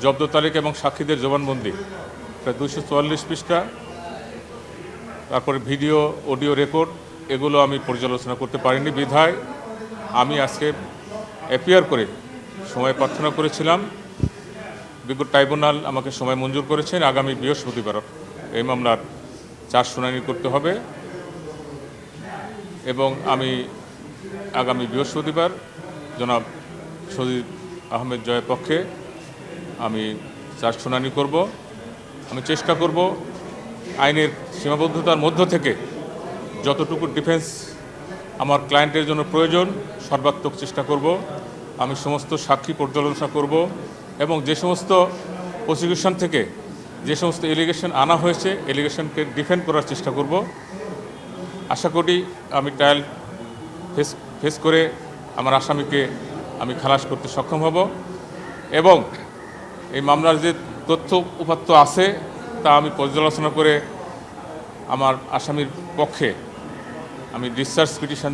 জব্দ তালিকা এবং সাক্ষীদের জবানবন্দি প্রায় 244 পৃষ্ঠা, তারপরে ভিডিও অডিও রেকর্ড, এগুলো আমি পর্যালোচনা করতে পারিনি বিধায় আমি আজকে অ্যাপিয়ার করে সময় প্রার্থনা করেছিলাম। বিজ্ঞ ট্রাইব্যুনাল আমাকে সময় মঞ্জুর করেছেন। আগামী বৃহস্পতিবার এই মামলার 4 শুনানি করতে হবে এবং আমি আগামী বৃহস্পতিবার জনাব সজিব আহমেদ জয়ের পক্ষে আমি 4 শুনানি করব। আমি চেষ্টা করব আইনের সীমাবদ্ধতার মধ্য থেকে যতটুকু ডিফেন্স আমার ক্লায়েন্টের জন্য প্রয়োজন সর্বাত্মক চেষ্টা করব। আমি সমস্ত সাক্ষী পর্যালোচনা করব এবং যে সমস্ত প্রসিকিউশন থেকে যে সমস্ত এলিগেশন আনা হয়েছে এলিগেশনকে ডিফেন্ড করার চেষ্টা করব। আশা করি আমি ট্রায়াল ফেস করে আমার আসামিকে আমি খালাস করতে সক্ষম হব এবং এই মামলার যে তথ্য উপাত্ত আছে তা আমি পর্যালোচনা করে আমার আসামির পক্ষে আমি ডিসচার্জ পিটিশন